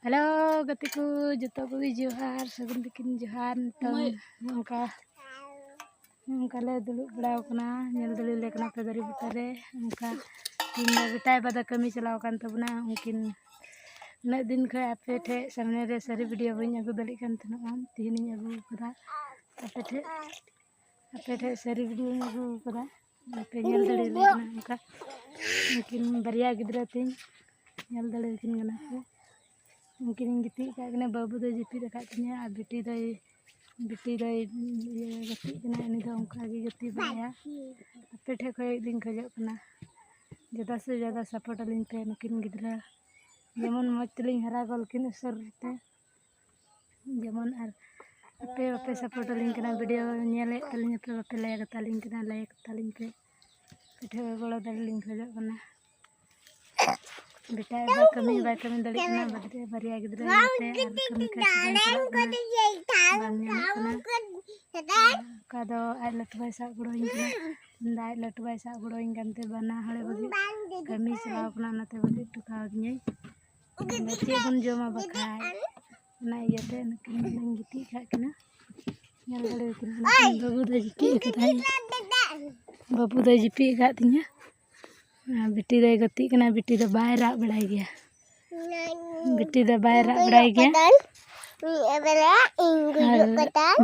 hello गति को जो कोई जोहार सगुन दिकिन जोहार उनका ले दुलुब बड़ाव कना नेल दली ले कना पे दरी बुटा रे उनका तीन बेटाय बादा कमी चलाव कान तबना उनकिन न दिन ख आपे ठे सामने रे सारी वीडियो बइन अगु दली कान तनो तीन अगु कदा आपे ठे सारी वीडियो अगु कदा पे नेल दली ले कना उनका उनकिन बरिया गिदरा तीन नेल दली किन गना पे उनकिन गिती का बाबू दो जिपी रखा तिना आ बेटी दो गति कना उनी दो उनका गे गति बाया आपे ठे खय दिन खजो कना ज़्यादा से ज़्यादा सपोर्ट अलिन पे उनकिन गिदरा जेमन मज तलिन हरा गलकिन उसरते जेमन आर आपे सपोर्ट अलिन कना वीडियो नेले तलिन पे आपे लाइक तालिन कना लाइक तालिन पे ठे गलो दलिन खजो कना बेटा कमी दड़ी कना बदरे बरिया गिदरा ते कमी का दो आई लटुबाई सा गुड़ोइन कना आई लटुबाई सा गुड़ोइन कानते बना हड़े बगी कमी चलाव कना नाते बगी टुकाव दिए चे बन जमा बखाय ना इयाते नकिन गिती खा कना नेल दड़ी किना बाबू दो जिपी का तिना बेटी दो गति कना बेटी दो बाय राग बड़ाई गया बेटी दो बाय राग बड़ाई गया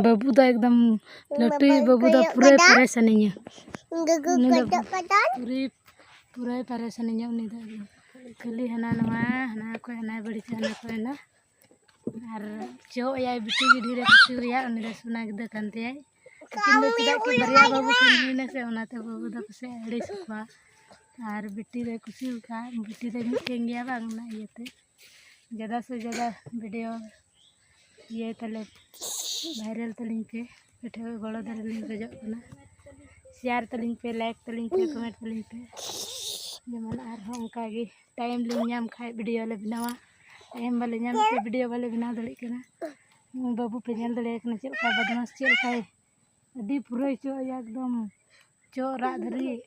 बाबू दो एकदम लटू बाबू दो पूरे परेशान पूरे परेशान उनी दो खाली हना नवा हना को हना बड़ी हना को हना और चो या बेटी की ढेरे खुशी हुआ उनी दो सुना गिदा कानते किंतु चदा कि बरिया बाबू किन से ओनाते बाबू दो से अड़ी सुखा और बेटी दो खुशी का बेटी दो मिटें गया बांग ना इयाते ज़्यादा से ज़्यादा वीडियो ये तले वायरल तलिन पे पिठे गड़ो दलिन खजो कना शेयर तलिन पे लाइक तलिन पे कमेंट तलिन पे जेमन आर उनका गे टाइम ले नाम खाय वीडियो ले बनावा टाइम वाले नाम पे वीडियो वाले बना दड़ी कना बाबू पे नेल दड़ी कना चेल का बदमाश चेल काय अदी पूरा चो एकदम चो रात धरी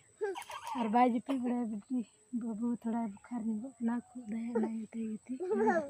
और बाजी पे बड़ा बेटी बाबू थोड़ा बुखार नहीं ना खुद है ना